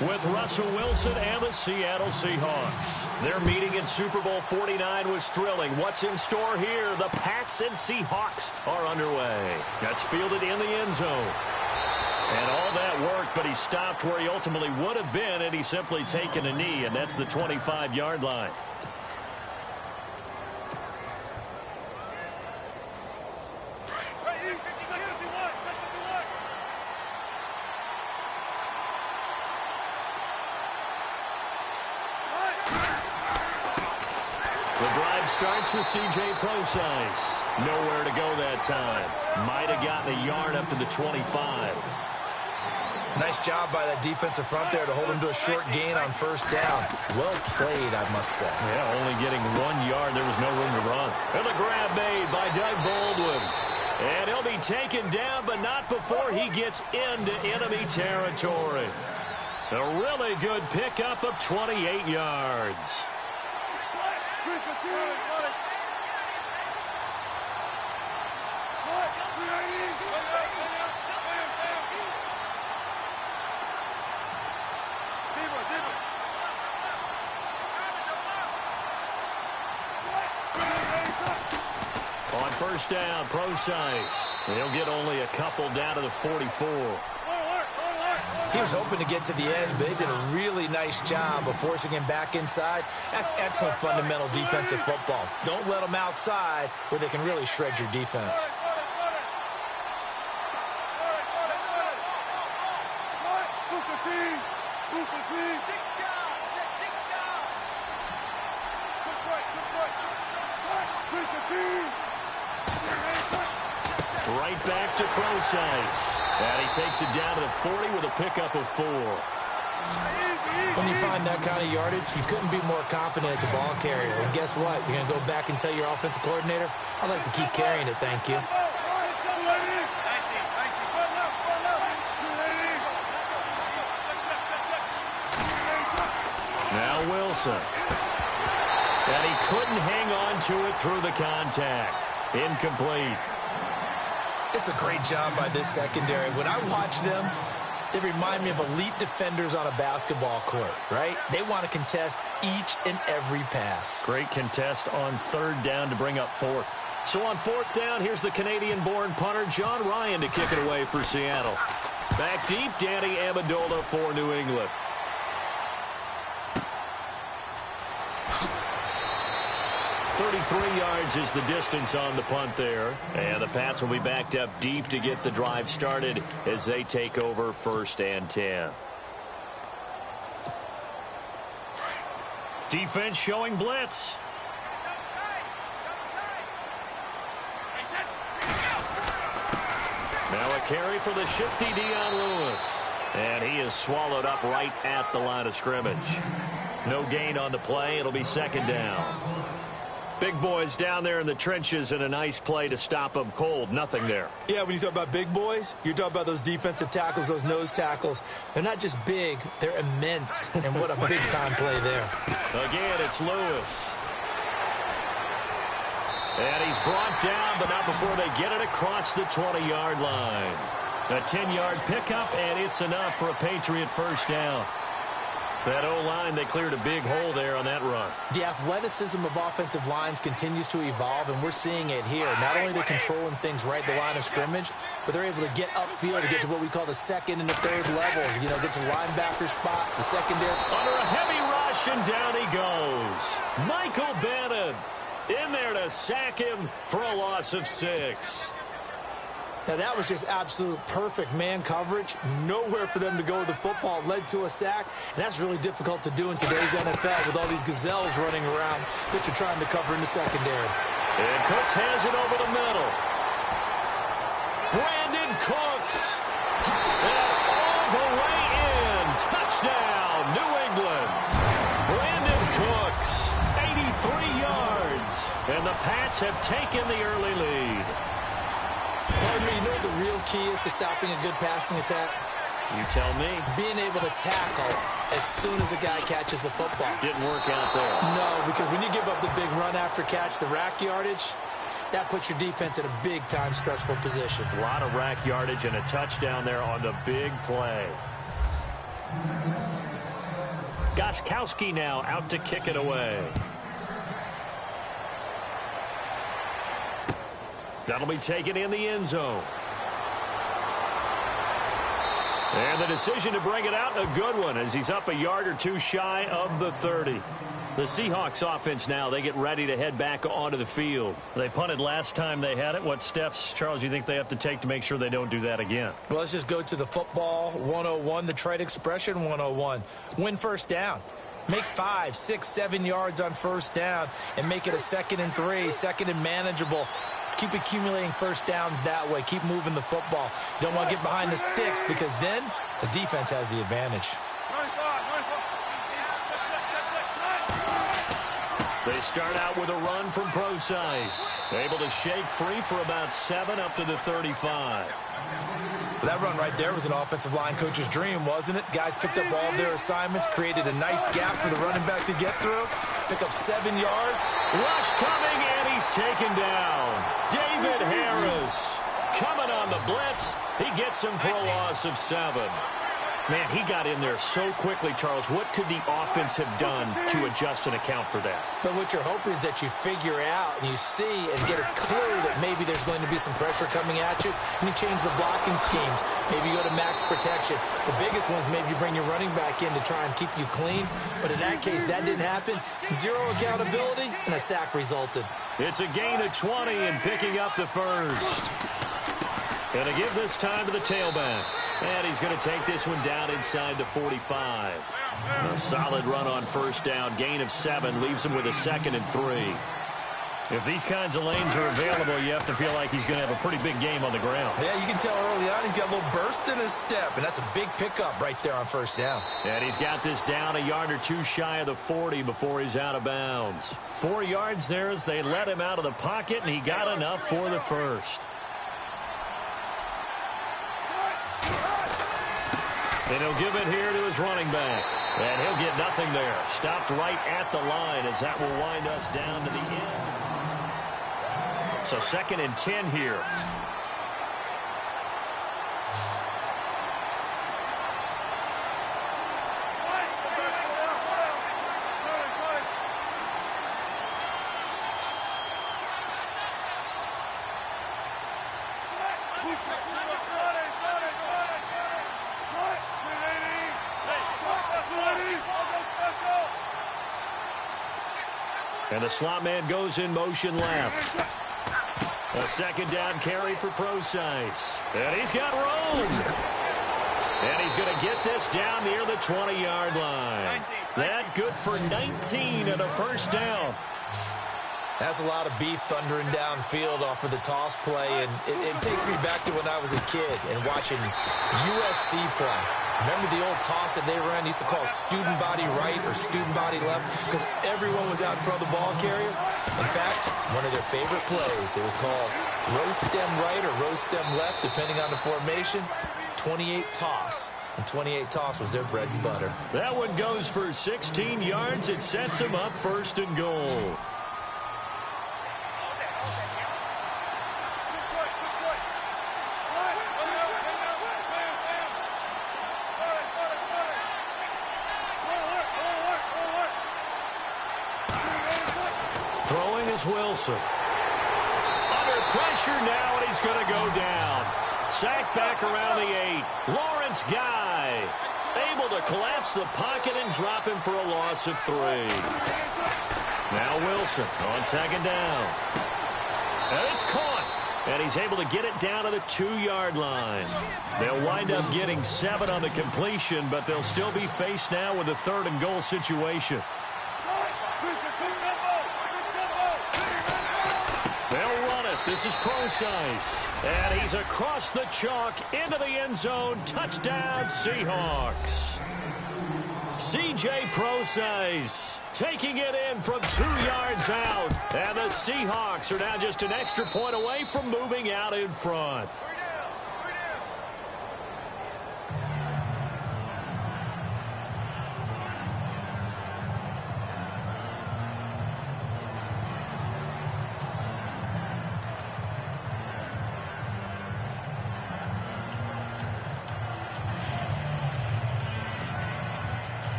with Russell Wilson and the Seattle Seahawks. Their meeting in Super Bowl 49 was thrilling. What's in store here? The Pats and Seahawks are underway. That's fielded in the end zone. And all that worked, but he stopped where he ultimately would have been, and he's simply taken a knee, and that's the 25-yard line. The drive starts with C.J. Procise. Nowhere to go that time. Might have gotten a yard up to the 25. Nice job by that defensive front there to hold him to a short gain on first down. Well played, I must say. Yeah, only getting 1 yard. There was no room to run. And the grab made by Doug Baldwin. And he'll be taken down, but not before he gets into enemy territory. A really good pickup of 28 yards. On first down, Procise. He'll get only a couple down to the 44. He was hoping to get to the edge, but they did a really nice job of forcing him back inside. That's excellent fundamental defensive football. Don't let them outside where they can really shred your defense. Right back to Procise. And he takes it down to the 40 with a pickup of 4. When you find that kind of yardage, you couldn't be more confident as a ball carrier. And guess what? You're going to go back and tell your offensive coordinator, I'd like to keep carrying it, thank you. Now Wilson. And he couldn't hang on to it through the contact. Incomplete. It's a great job by this secondary. When I watch them, they remind me of elite defenders on a basketball court, right? They want to contest each and every pass. Great contest on third down to bring up fourth. So on fourth down, here's the Canadian-born punter, John Ryan, to kick it away for Seattle. Back deep, Danny Amendola for New England. 33 yards is the distance on the punt there. And the Pats will be backed up deep to get the drive started as they take over first and 10. Defense showing blitz. Now a carry for the shifty Dion Lewis. And he is swallowed up right at the line of scrimmage. No gain on the play. It'll be second down. Big boys down there in the trenches, and a nice play to stop them cold. Nothing there. Yeah, when you talk about big boys, you're talking about those defensive tackles, those nose tackles. They're not just big, they're immense. And what a big-time play there. Again, it's Lewis. And he's brought down, but not before they get it across the 20-yard line. A 10-yard pickup, and it's enough for a Patriot first down. That O-line, they cleared a big hole there on that run. The athleticism of offensive lines continues to evolve, and we're seeing it here. Not only are they controlling things right at the line of scrimmage, but they're able to get upfield to get to what we call the second and the third levels. You know, get to linebacker spot, the secondary. Under a heavy rush, and down he goes. Michael Bannon in there to sack him for a loss of 6. Now, that was just absolute perfect man coverage. Nowhere for them to go with the football. Led to a sack, and that's really difficult to do in today's NFL with all these gazelles running around that you're trying to cover in the secondary. And Cooks has it over the middle. Brandon Cooks. And all the way in. Touchdown, New England. Brandon Cooks, 83 yards. And the Pats have taken the early lead. Pardon me, you know what the real key is to stopping a good passing attack? You tell me. Being able to tackle as soon as a guy catches the football. Didn't work out there. No, because when you give up the big run after catch, the rack yardage, that puts your defense in a big-time stressful position. A lot of rack yardage and a touchdown there on the big play. Gostkowski now out to kick it away. That'll be taken in the end zone. And the decision to bring it out, a good one, as he's up a yard or two shy of the 30. The Seahawks offense now, they get ready to head back onto the field. They punted last time they had it. What steps, Charles, do you think they have to take to make sure they don't do that again? Well, let's just go to the football 101, the trade expression 101. Win first down. Make 5, 6, 7 yards on first down and make it a 2nd and 3, 2nd and manageable. Keep accumulating first downs that way. Keep moving the football. You don't want to get behind the sticks because then the defense has the advantage. They start out with a run from Procise. Able to shake free for about 7 up to the 35. That run right there was an offensive line coach's dream, wasn't it? Guys picked up all their assignments, created a nice gap for the running back to get through, pick up 7 yards. Rush coming, and he's taken down. David Harris coming on the blitz. He gets him for a loss of 7. Man, he got in there so quickly, Charles. What could the offense have done to adjust and account for that? But what you're hoping is that you figure out and you see and get a clue that maybe there's going to be some pressure coming at you, and you change the blocking schemes. Maybe you go to max protection. The biggest ones, maybe you bring your running back in to try and keep you clean. But in that case, that didn't happen. 0 accountability, and a sack resulted. It's a gain of 20 and picking up the first. Going to give this time to the tailback. And he's going to take this one down inside the 45. A solid run on first down. Gain of 7 leaves him with a 2nd and 3. If these kinds of lanes are available, you have to feel like he's going to have a pretty big game on the ground. Yeah, you can tell early on he's got a little burst in his step, and that's a big pickup right there on first down. And he's got this down a yard or two shy of the 40 before he's out of bounds. 4 yards there as they let him out of the pocket, and he got enough for the first. And he'll give it here to his running back. And he'll get nothing there. Stopped right at the line as that will wind us down to the end. So 2nd and 10 here. And the slot man goes in motion left. A 2nd down carry for Procise. And he's got room. And he's going to get this down near the 20-yard line. That good for 19 and a first down. That's a lot of beef thundering downfield off of the toss play, and it takes me back to when I was a kid and watching USC play. Remember the old toss that they ran? They used to call student body right or student body left because everyone was out in front of the ball carrier. In fact, one of their favorite plays, it was called rose stem right or rose stem left, depending on the formation, 28 toss. And 28 toss was their bread and butter. That one goes for 16 yards. It sets him up 1st and goal. Wilson. Under pressure now, and he's going to go down. Sacked back around the 8. Lawrence Guy able to collapse the pocket and drop him for a loss of 3. Now Wilson on 2nd down. And it's caught. And he's able to get it down to the 2-yard line. They'll wind up getting 7 on the completion, but they'll still be faced now with a 3rd and goal situation. This is Procise, and he's across the chalk into the end zone. Touchdown, Seahawks. C.J. Procise taking it in from 2 yards out, and the Seahawks are now just an extra point away from moving out in front.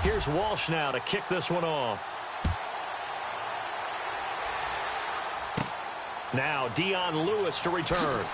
Here's Walsh now to kick this one off. Now Dion Lewis to return.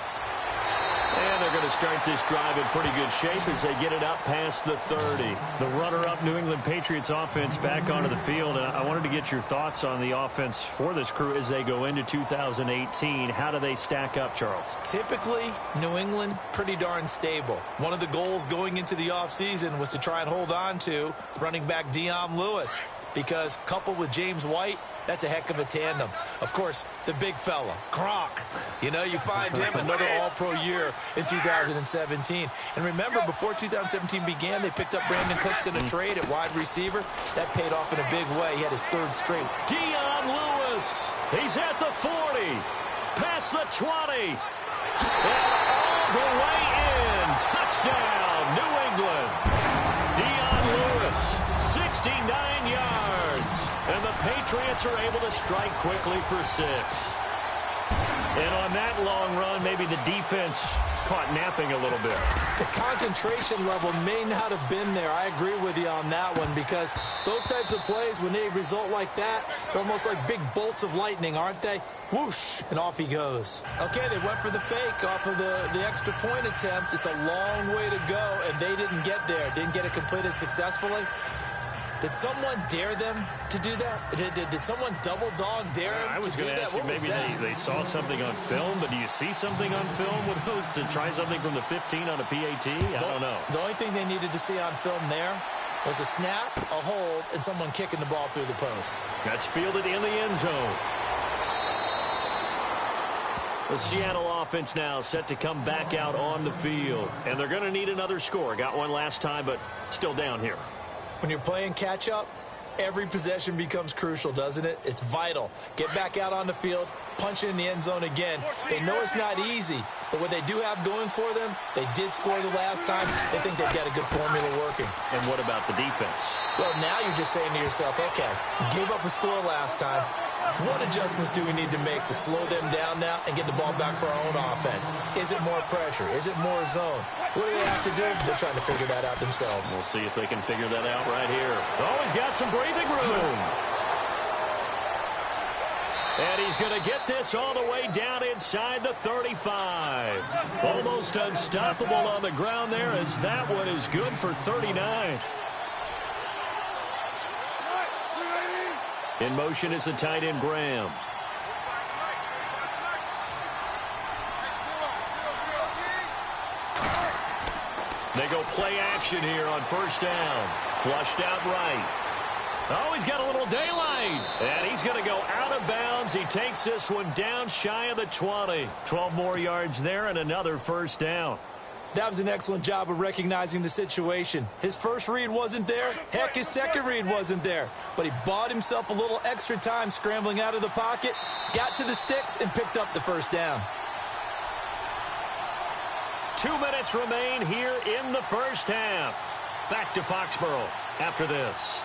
And they're going to start this drive in pretty good shape as they get it up past the 30. The runner-up New England Patriots offense back onto the field. I wanted to get your thoughts on the offense for this crew as they go into 2018. How do they stack up, Charles? Typically, New England, pretty darn stable. One of the goals going into the offseason was to try and hold on to running back Dion Lewis, because coupled with James White, that's a heck of a tandem. Of course, the big fella, Gronk. You know, you find him another all-pro year in 2017. And remember, before 2017 began, they picked up Brandon Cooks in a trade at wide receiver. That paid off in a big way. He had his third straight. Dion Lewis. He's at the 40. Past the 20. And all the way in. Touchdown, New England. Dion Lewis, 69 yards. And the Patriots are able to strike quickly for 6. And on that long run, maybe the defense caught napping a little bit. The concentration level may not have been there. I agree with you on that one, because those types of plays, when they result like that, they're almost like big bolts of lightning, aren't they? Whoosh, and off he goes. Okay, they went for the fake off of the extra point attempt. It's a long way to go, and they didn't get there. Didn't get it completed successfully. Did someone dare them to do that? Did someone double dog dare them I was going to ask you, maybe they saw something on film, but do you see something on film with those to try something from the 15 on a PAT? I don't know. The only thing they needed to see on film there was a snap, a hold, and someone kicking the ball through the post. That's fielded in the end zone. The Seattle offense now set to come back out on the field. And they're going to need another score. Got one last time, but still down here. When you're playing catch-up, every possession becomes crucial, doesn't it? It's vital. Get back out on the field, punch in the end zone again. They know it's not easy, but what they do have going for them, they did score the last time. They think they've got a good formula working. And what about the defense? Well, now you're just saying to yourself, okay, gave up a score last time. What adjustments do we need to make to slow them down now and get the ball back for our own offense? Is it more pressure? Is it more zone? What do they have to do? They're trying to figure that out themselves. We'll see if they can figure that out right here. Oh, he's got some breathing room. And he's going to get this all the way down inside the 35. Almost unstoppable on the ground there, as that one is good for 39. In motion is the tight end, Graham. They go play action here on first down. Flushed out right. Oh, he's got a little daylight. And he's going to go out of bounds. He takes this one down shy of the 20. 12 more yards there and another first down. That was an excellent job of recognizing the situation. His first read wasn't there. Heck, his second read wasn't there. But he bought himself a little extra time scrambling out of the pocket, got to the sticks, and picked up the first down. 2 minutes remain here in the first half. Back to Foxborough after this.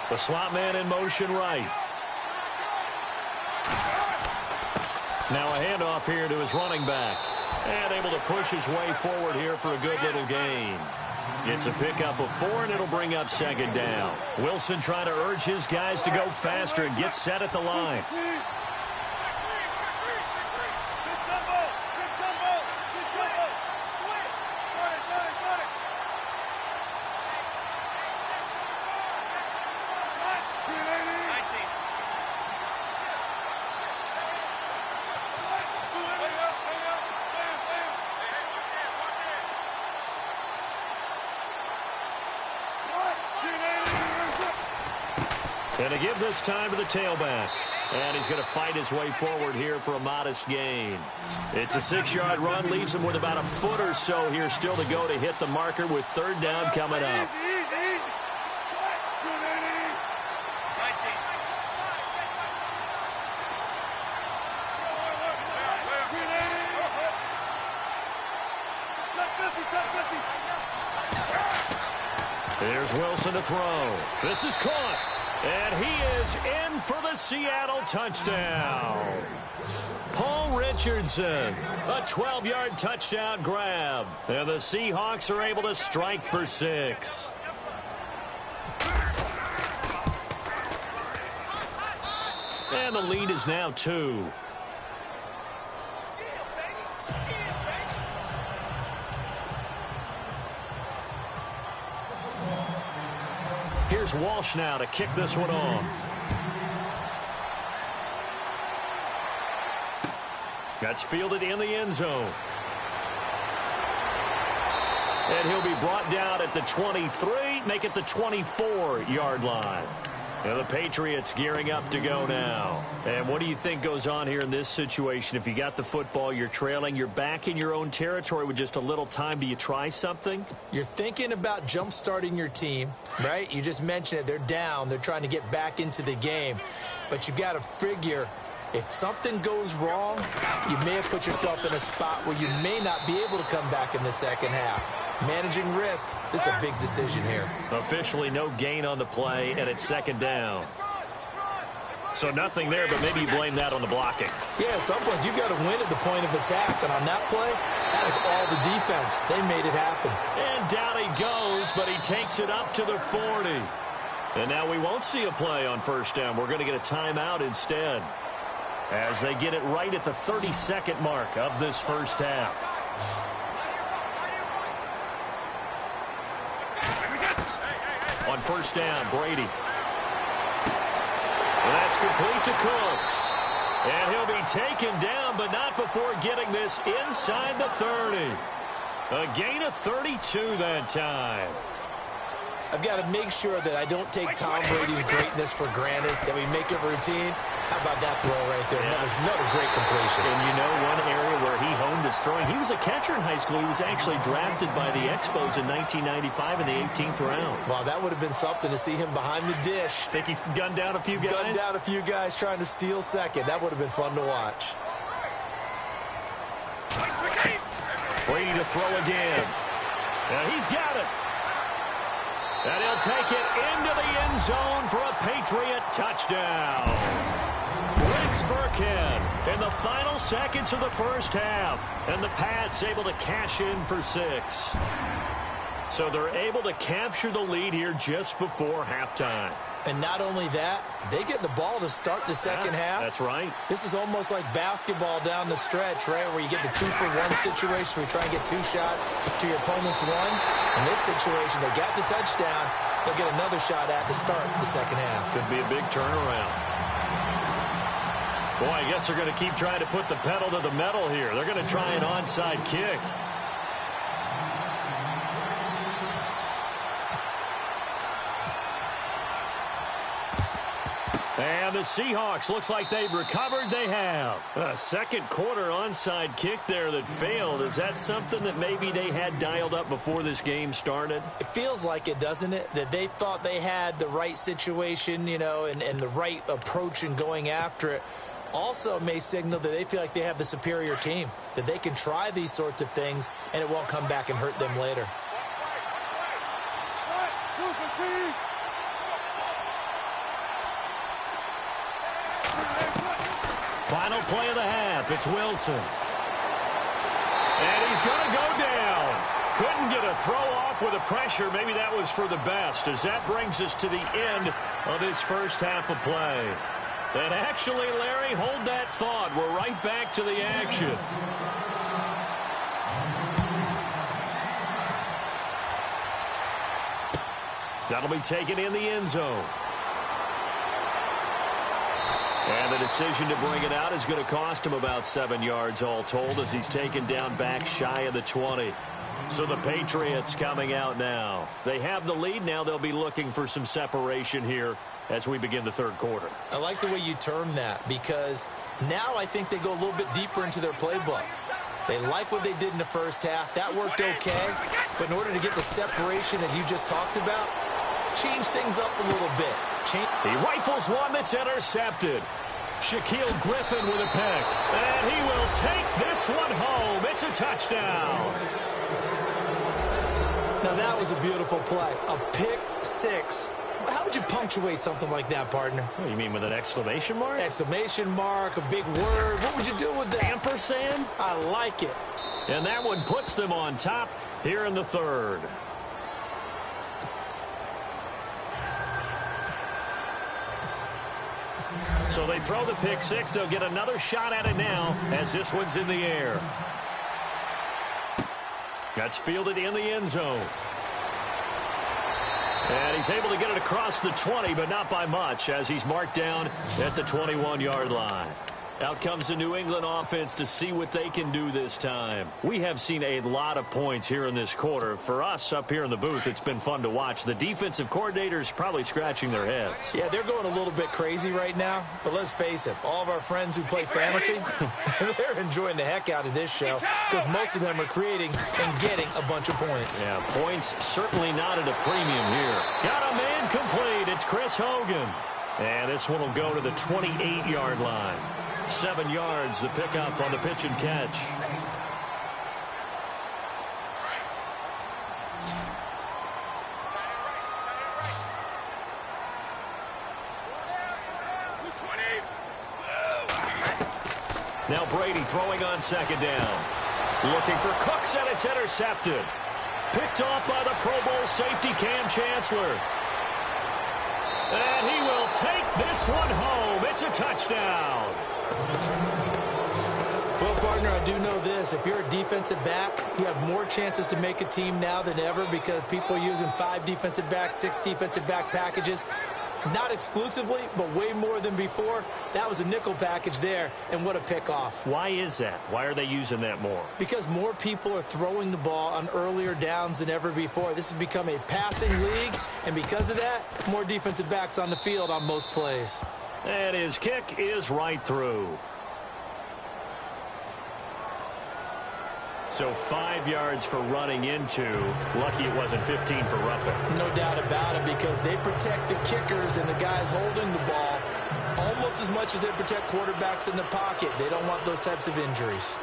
The slot man in motion right. Now a handoff here to his running back. And able to push his way forward here for a good little gain. It's a pickup of 4, and it'll bring up second down. Wilson trying to urge his guys to go faster and get set at the line. And to give this time to the tailback. And he's going to fight his way forward here for a modest gain. It's a 6-yard run. Leaves him with about a foot or so here still to go to hit the marker with third down coming up. Here's Wilson to throw. This is caught. And he is in for the Seattle touchdown. Paul Richardson, a 12-yard touchdown grab. And the Seahawks are able to strike for 6. And the lead is now 2. Here's Walsh now to kick this one off. That's fielded in the end zone. And he'll be brought down at the 23, make it the 24-yard line. And the Patriots gearing up to go now. And what do you think goes on here in this situation? If you got the football, you're trailing, you're back in your own territory with just a little time. Do you try something? You're thinking about jump-starting your team, right? You just mentioned it. They're down. They're trying to get back into the game. But you got to figure, if something goes wrong, you may have put yourself in a spot where you may not be able to come back in the second half. Managing risk, this is a big decision here. Officially no gain on the play, and it's second down. So nothing there, but maybe you blame that on the blocking. Yeah, at some point, you've got to win at the point of attack. And on that play, that was all the defense. They made it happen. And down he goes, but he takes it up to the 40. And now we won't see a play on first down. We're going to get a timeout instead, as they get it right at the 32nd mark of this first half. On first down, Brady. And that's complete to Cooks. And he'll be taken down, but not before getting this inside the 30. A gain of 32 that time. I've got to make sure that I don't take Tom Brady's greatness for granted, that we make it routine. How about that throw right there? Yeah. Another great completion. And you know one area where he honed his throwing, he was a catcher in high school. He was actually drafted by the Expos in 1995 in the 18th round. Wow, that would have been something to see him behind the dish. Think he gunned down a few guys? Gunned down a few guys trying to steal second. That would have been fun to watch. Brady to throw again. Now he's got it. And he'll take it into the end zone for a Patriot touchdown. Rex Burkhead in the final seconds of the first half. And the Pats able to cash in for 6. So they're able to capture the lead here just before halftime. And not only that, they get the ball to start the second half. That's right. This is almost like basketball down the stretch, right, where you get the 2-for-1 situation where you try and get 2 shots to your opponent's 1. In this situation, they got the touchdown. They'll get another shot at to start the second half. Could be a big turnaround. Boy, I guess they're going to keep trying to put the pedal to the metal here. They're going to try an onside kick. And the Seahawks, looks like they've recovered. They have. A second quarter onside kick there that failed. Is that something that maybe they had dialed up before this game started? It feels like it, doesn't it? That they thought they had the right situation, you know, and the right approach in going after it. Also may signal that they feel like they have the superior team, that they can try these sorts of things and it won't come back and hurt them later. Final play of the half. It's Wilson. And he's going to go down. Couldn't get a throw off with the pressure. Maybe that was for the best, as that brings us to the end of this first half of play. And actually, Larry, hold that thought. We're right back to the action. That'll be taken in the end zone. And the decision to bring it out is going to cost him about 7 yards all told, as he's taken down back shy of the 20. So the Patriots coming out now. They have the lead now. They'll be looking for some separation here as we begin the third quarter. I like the way you term that, because now I think they go a little bit deeper into their playbook. They like what they did in the first half. That worked okay. But in order to get the separation that you just talked about, change things up a little bit. He rifles one that's intercepted. Shaquille Griffin with a pick. And he will take this one home. It's a touchdown. Now, that was a beautiful play. A pick six. How would you punctuate something like that, partner? What, you mean with an exclamation mark? Exclamation mark, a big word. What would you do with that? Ampersand? I like it. And that one puts them on top here in the third. So they throw the pick six. They'll get another shot at it now as this one's in the air. That's fielded in the end zone. And he's able to get it across the 20, but not by much, as he's marked down at the 21-yard line. Out comes the New England offense to see what they can do this time. We have seen a lot of points here in this quarter. For us up here in the booth, it's been fun to watch. The defensive coordinators probably scratching their heads. Yeah, they're going a little bit crazy right now. But let's face it, all of our friends who play fantasy, they're enjoying the heck out of this show because most of them are creating and getting a bunch of points. Yeah, points certainly not at a premium here. Got a man complete. It's Chris Hogan. And this one will go to the 28-yard line. 7 yards, the pickup on the pitch and catch. Now Brady throwing on second down. Looking for Cooks, and it's intercepted. Picked off by the Pro Bowl safety Cam Chancellor. And he will take this one home. It's a touchdown. Well, partner, I do know this. If you're a defensive back, you have more chances to make a team now than ever because people are using 5 defensive backs, 6 defensive back packages. Not exclusively, but way more than before. That was a nickel package there, and what a pickoff. Why is that? Why are they using that more? Because more people are throwing the ball on earlier downs than ever before. This has become a passing league, and because of that, more defensive backs on the field on most plays. And his kick is right through. So 5 yards for running into. Lucky it wasn't 15 for roughing. No doubt about it, because they protect the kickers and the guys holding the ball almost as much as they protect quarterbacks in the pocket. They don't want those types of injuries.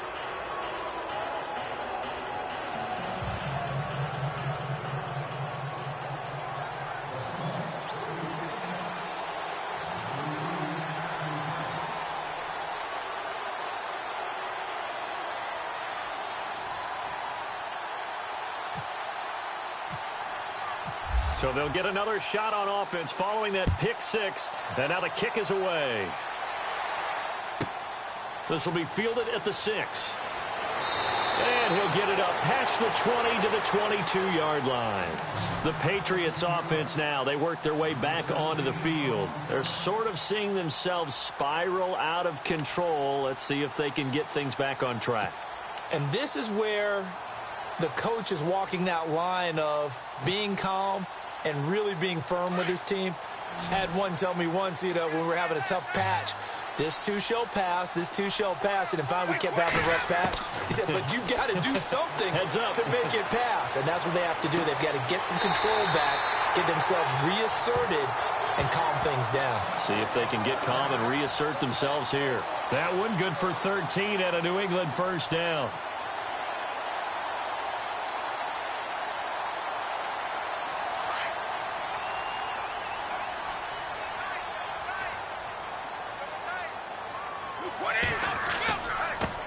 So they'll get another shot on offense following that pick six. And now the kick is away. This will be fielded at the 6. And he'll get it up past the 20 to the 22-yard line. The Patriots offense now, they work their way back onto the field. They're sort of seeing themselves spiral out of control. Let's see if they can get things back on track. And this is where the coach is walking that line of being calm and really being firm with his team. Had one tell me once, when we were having a tough patch, this too shall pass, this too shall pass, and finally we kept having a rough patch. He said, but you got to do something to make it pass, and that's what they have to do. They've got to get some control back, get themselves reasserted, and calm things down. See if they can get calm and reassert themselves here. That one good for 13 at a New England first down.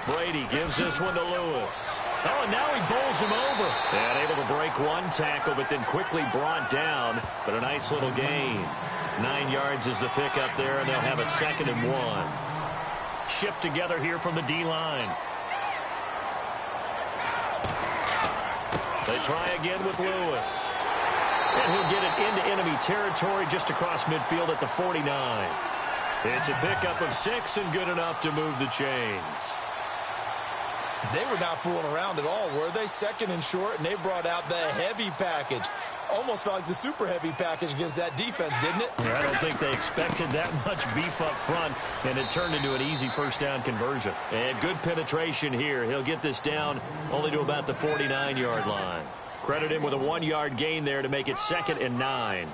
Brady gives this one to Lewis. Oh, and now he bowls him over. And able to break one tackle, but then quickly brought down. But a nice little gain. 9 yards is the pickup there, and they'll have a 2nd and 1. Shift together here from the D-line. They try again with Lewis. And he'll get it into enemy territory just across midfield at the 49. It's a pickup of 6 and good enough to move the chains. They were not fooling around at all, were they? 2nd and short, and they brought out the heavy package. Almost felt like the super heavy package against that defense, didn't it? Yeah, I don't think they expected that much beef up front, and it turned into an easy first down conversion. And good penetration here. He'll get this down only to about the 49-yard line. Credit him with a 1-yard gain there to make it 2nd and 9.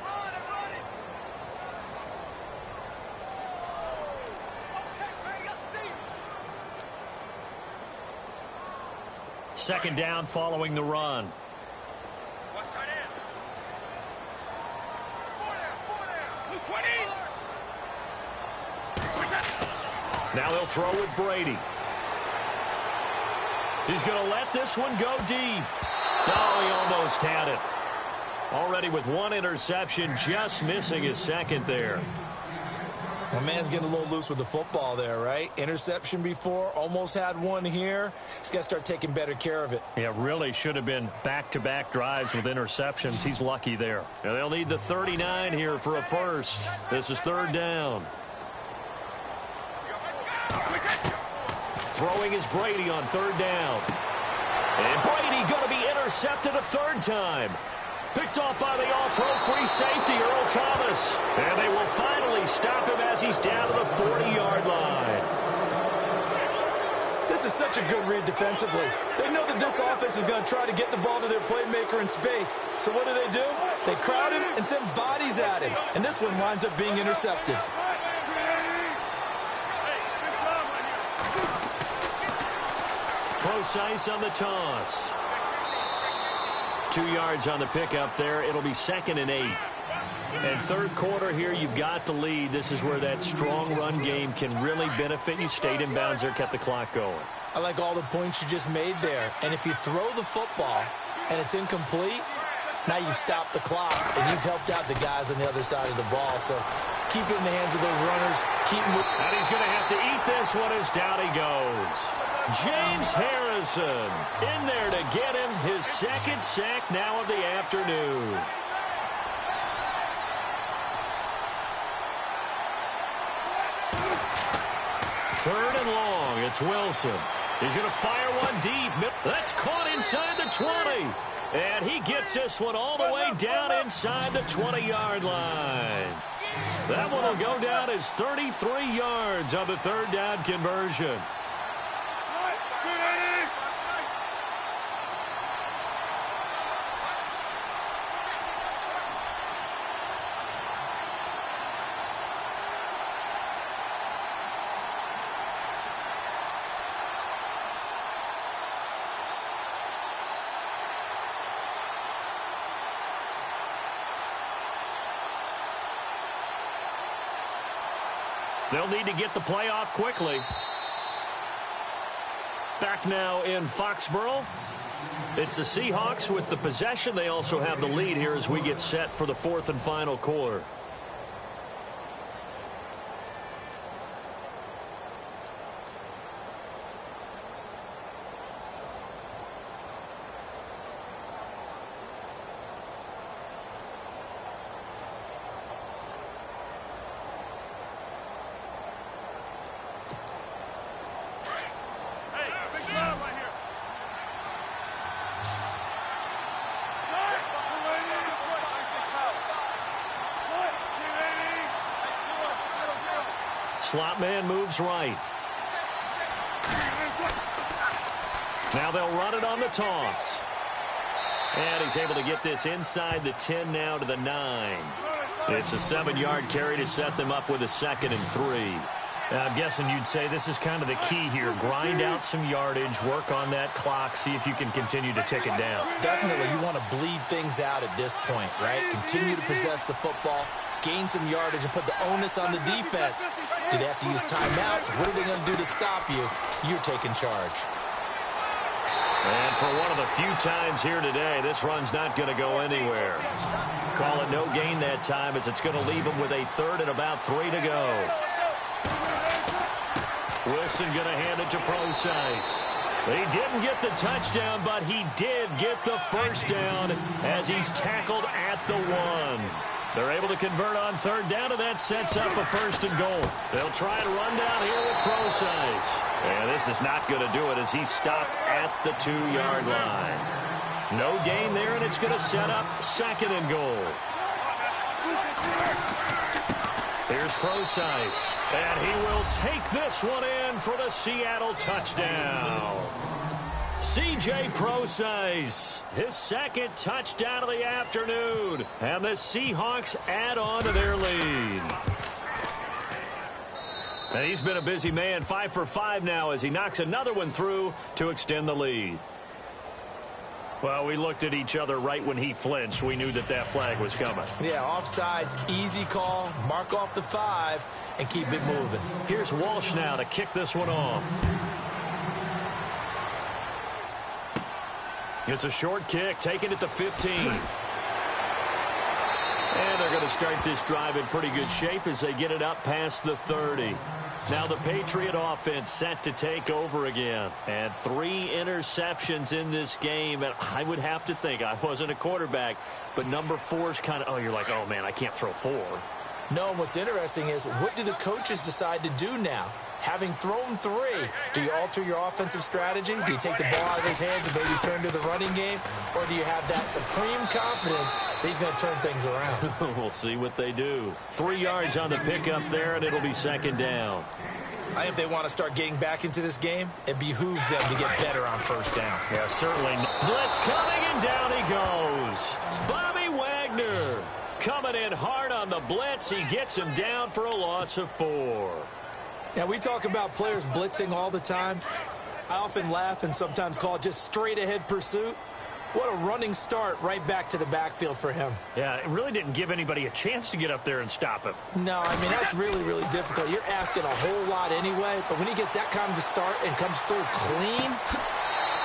Second down following the run. Now they'll throw with Brady. He's going to let this one go deep. Oh, he almost had it. Already with one interception, just missing his second there. My man's getting a little loose with the football there, right? Interception before, almost had one here. He's got to start taking better care of it. Yeah, really should have been back-to-back drives with interceptions. He's lucky there. And they'll need the 39 here for a first. This is third down. Throwing is Brady on third down. And Brady going to be intercepted a third time. Picked off by the all-pro free safety, Earl Thomas. And they will finally stop him as he's down to the 40-yard line. This is such a good read defensively. They know that this offense is going to try to get the ball to their playmaker in space. So what do? They crowd him and send bodies at him. And this one winds up being intercepted. Procise on the toss. 2 yards on the pickup there. It'll be 2nd and 8. And third quarter here, you've got the lead. This is where that strong run game can really benefit you. Stayed in bounds there, kept the clock going. I like all the points you just made there. And if you throw the football and it's incomplete, now you stop the clock and you've helped out the guys on the other side of the ball. So keep it in the hands of those runners. Keep moving. And he's going to have to eat this one as down he goes. James Harrison in there to get him his second sack now of the afternoon. Third and long. It's Wilson. He's going to fire one deep. That's caught inside the 20. And he gets this one all the way down inside the 20-yard line. That one will go down as 33 yards on the third down conversion. They'll need to get the play off quickly. Back now in Foxborough. It's the Seahawks with the possession. They also have the lead here as we get set for the fourth and final quarter. Slot man moves right. Now they'll run it on the toss. And he's able to get this inside the 10 now to the 9. It's a 7-yard carry to set them up with a 2nd and 3. I'm guessing you'd say this is kind of the key here. Grind out some yardage, work on that clock, see if you can continue to tick it down. Definitely. You want to bleed things out at this point, right? Continue to possess the football, gain some yardage, and put the onus on the defense. Do they have to use timeouts? What are they going to do to stop you? You're taking charge. And for one of the few times here today, this run's not going to go anywhere. Call it no gain that time as it's going to leave them with a 3rd and about 3 to go. Wilson going to hand it to Procise. He didn't get the touchdown, but he did get the first down as he's tackled at the 1. They're able to convert on third down, and that sets up a 1st and goal. They'll try and run down here with Procise. And this is not going to do it as he's stopped at the 2-yard line. No gain there, and it's going to set up 2nd and goal. Here's Procise, and he will take this one in for the Seattle touchdown. C.J. Procise, his 2nd touchdown of the afternoon, and the Seahawks add on to their lead. And he's been a busy man, 5 for 5 now as he knocks another one through to extend the lead. Well, we looked at each other right when he flinched. We knew that that flag was coming. Yeah, offsides, easy call, mark off the 5, and keep it moving. Here's Walsh now to kick this one off. It's a short kick, taking it to 15. And they're going to start this drive in pretty good shape as they get it up past the 30. Now the Patriot offense set to take over again. And 3 interceptions in this game. And I would have to think, I wasn't a quarterback, but number 4 is kind of, oh, you're like, oh, man, I can't throw 4. No, and what's interesting is, what do the coaches decide to do now? Having thrown 3, do you alter your offensive strategy? Do you take the ball out of his hands and maybe turn to the running game? Or do you have that supreme confidence that he's going to turn things around? We'll see what they do. 3 yards on the pickup there, and it'll be second down. I think if they want to start getting back into this game, it behooves them to get better on first down. Yeah, certainly. Blitz coming, and down he goes. Bobby Wagner coming in hard on the blitz. He gets him down for a loss of 4. Now, we talk about players blitzing all the time. I often laugh and sometimes call it just straight-ahead pursuit. What a running start right back to the backfield for him. Yeah, it really didn't give anybody a chance to get up there and stop him. No, I mean, that's really, really difficult. You're asking a whole lot anyway, but when he gets that kind of a start and comes through clean,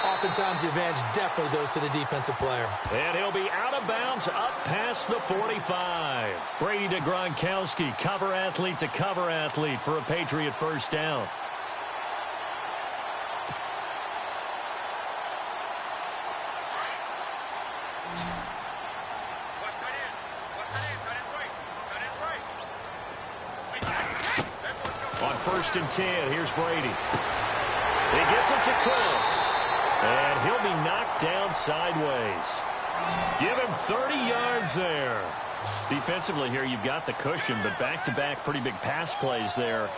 oftentimes the advantage definitely goes to the defensive player. And he'll be out of bounds up past the 45. Brady to Gronkowski, cover athlete to cover athlete for a Patriot first down. On 1st and 10, here's Brady. He gets it to Cooks. And he'll be knocked down sideways. Give him 30 yards there. Defensively here, you've got the cushion, but back-to-back pretty big pass plays there.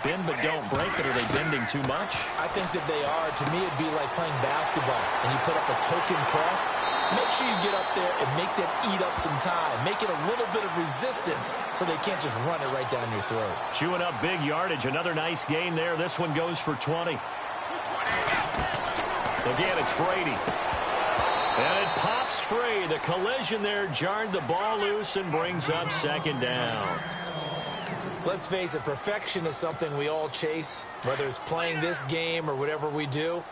Bend but don't break, but are they bending too much? I think that they are. To me, it'd be like playing basketball, and you put up a token press. Make sure you get up there and make them eat up some time. Make it a little bit of resistance so they can't just run it right down your throat. Chewing up big yardage. Another nice gain there. This one goes for 20. Again, it's Brady. And it pops free. The collision there jarred the ball loose and brings up second down. Let's face it, perfection is something we all chase, whether it's playing this game or whatever we do.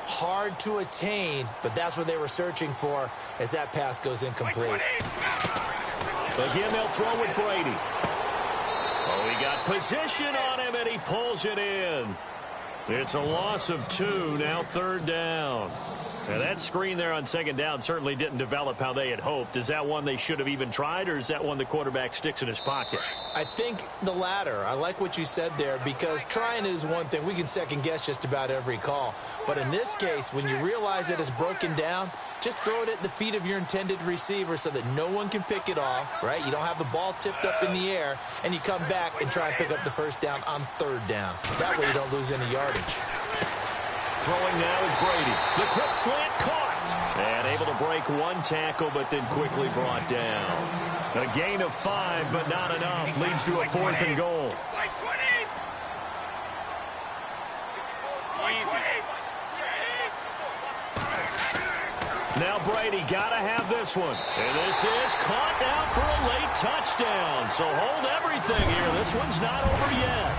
Hard to attain, but that's what they were searching for as that pass goes incomplete. Again, they'll throw with Brady. Oh, he got position on him, and he pulls it in. It's a loss of 2, now 3rd down. Now, that screen there on second down certainly didn't develop how they had hoped. Is that one they should have even tried, or is that one the quarterback sticks in his pocket? I think the latter. I like what you said there, because trying it is one thing. We can second-guess just about every call. But in this case, when you realize that it's broken down, just throw it at the feet of your intended receiver so that no one can pick it off, right? You don't have the ball tipped up in the air, and you come back and try and pick up the first down on 3rd down. That way you don't lose any yardage. Throwing now is Brady. The quick slant caught. And able to break 1 tackle, but then quickly brought down. A gain of 5, but not enough. Leads to a 4th and goal. Now Brady got to have this one. And this is caught now for a late touchdown. So hold everything here. This one's not over yet.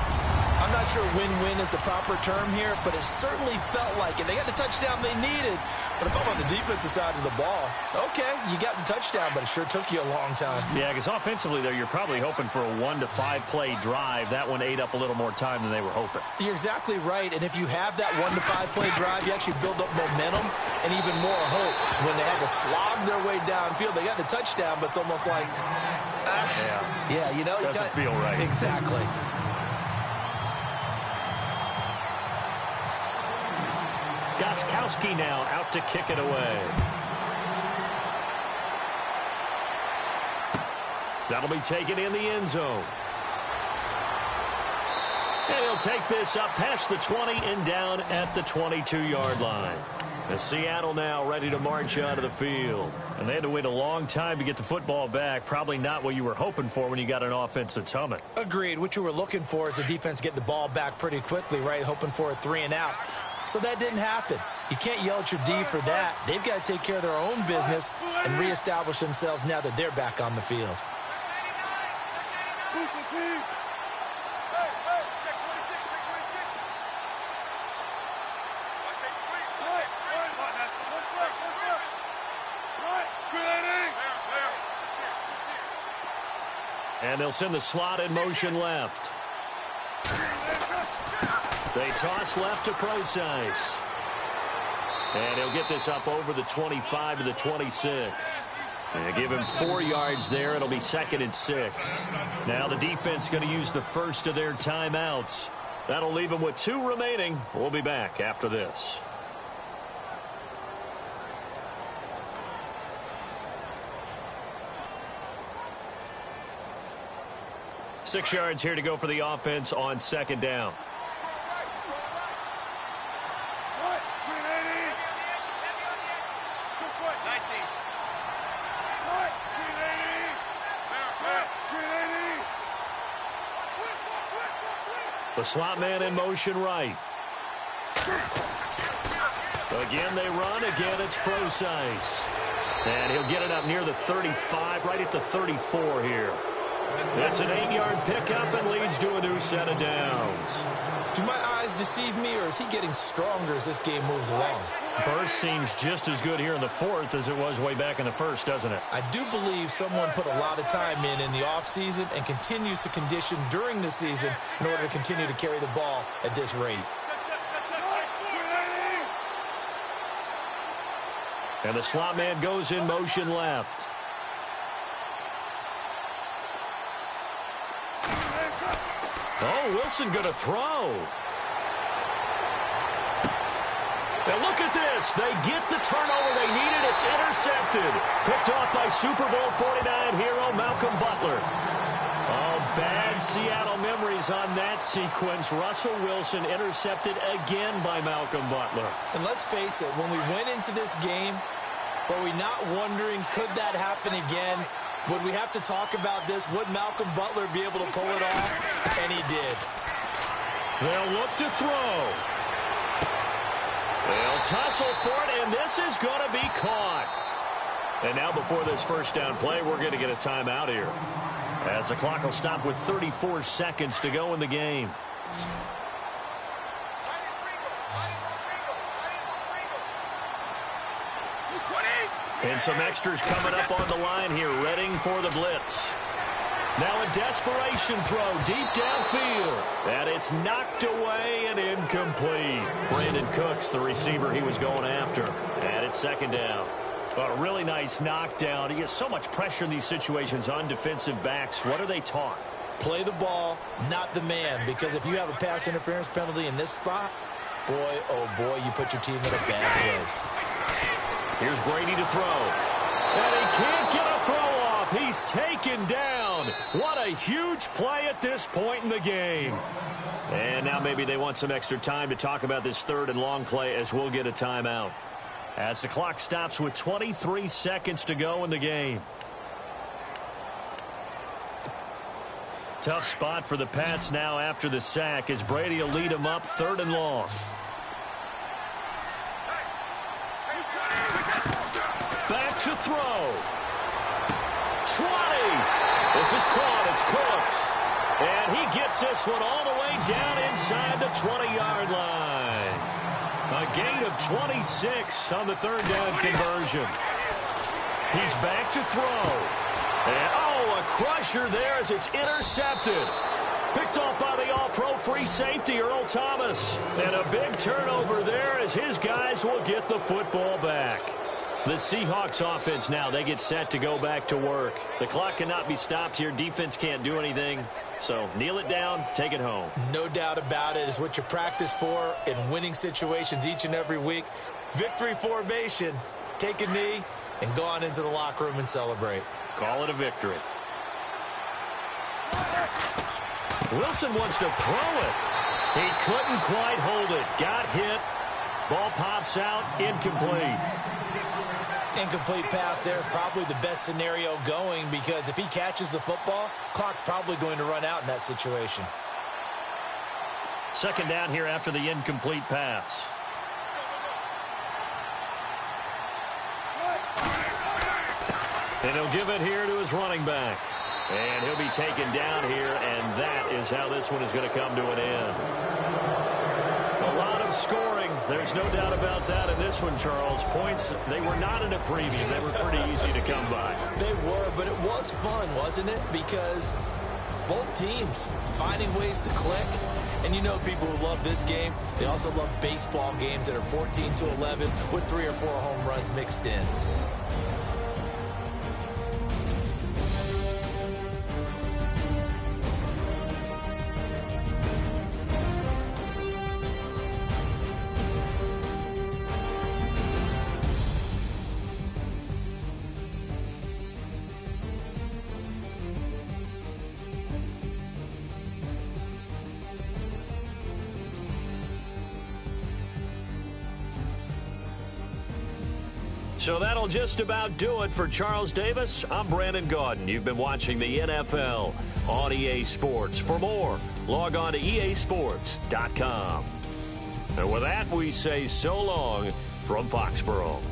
I'm not sure win-win is the proper term here, but it certainly felt like it. They got the touchdown they needed. But if I'm on the defensive side of the ball, okay, you got the touchdown, but it sure took you a long time. Yeah, because offensively there, you're probably hoping for a 1 to 5 play drive. That one ate up a little more time than they were hoping. You're exactly right, and if you have that 1 to 5 play drive, you actually build up momentum and even more hope. When they had to slog their way downfield, they got the touchdown, but it's almost like, yeah, you know. Doesn't feel right. Exactly. Gostkowski now out to kick it away. That'll be taken in the end zone. And he'll take this up past the 20 and down at the 22-yard line. The Seattle now ready to march out of the field. And they had to wait a long time to get the football back. Probably not what you were hoping for when you got an offense that's humming. Agreed. What you were looking for is the defense getting the ball back pretty quickly, right? Hoping for a 3 and out. So that didn't happen. You can't yell at your D for that. They've got to take care of their own business and reestablish themselves now that they're back on the field. And they'll send the slot in motion left. They toss left to Procise. And he'll get this up over the 25 to the 26. And give him 4 yards there. It'll be 2nd and 6. Now the defense going to use the first of their timeouts. That'll leave them with 2 remaining. We'll be back after this. Six yards here to go for the offense on 2nd down. The slot man in motion right. Again, they run. Again, it's Procise. And he'll get it up near the 35, right at the 34 here. That's an 8-yard pickup and leads to a new set of downs. Do my eyes deceive me, or is he getting stronger as this game moves along? Burst seems just as good here in the 4th as it was way back in the 1st, doesn't it? I do believe someone put a lot of time in the offseason and continues to condition during the season in order to continue to carry the ball at this rate. And the slot man goes in motion left. Oh, Wilson going to throw. Now look at this. They get the turnover they needed. It's intercepted. Picked off by Super Bowl 49 hero Malcolm Butler. Oh, bad Seattle memories on that sequence. Russell Wilson intercepted again by Malcolm Butler. And let's face it, when we went into this game, were we not wondering, could that happen again? Would we have to talk about this? Would Malcolm Butler be able to pull it off? And he did. They'll look to throw. They'll tussle for it, and this is going to be caught. And now before this first down play, we're going to get a timeout here, as the clock will stop with 34 seconds to go in the game. And some extras coming up on the line here, readying for the blitz. Now a desperation throw deep downfield. And it's knocked away and incomplete. Brandon Cooks, the receiver he was going after. And it's 2nd down. A really nice knockdown. He gets so much pressure in these situations on defensive backs. What are they taught? Play the ball, not the man. Because if you have a pass interference penalty in this spot, boy, oh boy, you put your team in a bad place. Here's Brady to throw. And he can't get a throw off. He's taken down. What a huge play at this point in the game. And now maybe they want some extra time to talk about this 3rd and long play, as we'll get a timeout. As the clock stops with 23 seconds to go in the game. Tough spot for the Pats now after the sack, as Brady will lead them up 3rd and long. Back to throw. 20. This is caught. It's Cooks. And he gets this one all the way down inside the 20-yard line. A gain of 26 on the 3rd down conversion. He's back to throw. And, oh, a crusher there as it's intercepted. Picked off by the all-pro free safety, Earl Thomas. And a big turnover there as his guys will get the football back. The Seahawks offense now, they get set to go back to work. The clock cannot be stopped here. Defense can't do anything. So kneel it down, take it home. No doubt about it. It's what you practice for in winning situations each and every week. Victory formation. Take a knee and go on into the locker room and celebrate. Call it a victory. Wilson wants to throw it. He couldn't quite hold it. Got hit. Ball pops out. Incomplete. Incomplete pass there is probably the best scenario going, because if he catches the football, clock's probably going to run out in that situation. 2nd down here after the incomplete pass. And he'll give it here to his running back. And he'll be taken down here, and that is how this one is going to come to an end. A lot of scoring. There's no doubt about that in this one, Charles. Points, they were not in a preview. They were pretty easy to come by. They were, but it was fun, wasn't it? Because Both teams finding ways to click. And you know people who love this game, they also love baseball games that are 14-11 with 3 or 4 home runs mixed in. So that'll just about do it for Charles Davis. I'm Brandon Gaudin. You've been watching the NFL on EA Sports. For more, log on to easports.com. And with that, we say so long from Foxborough.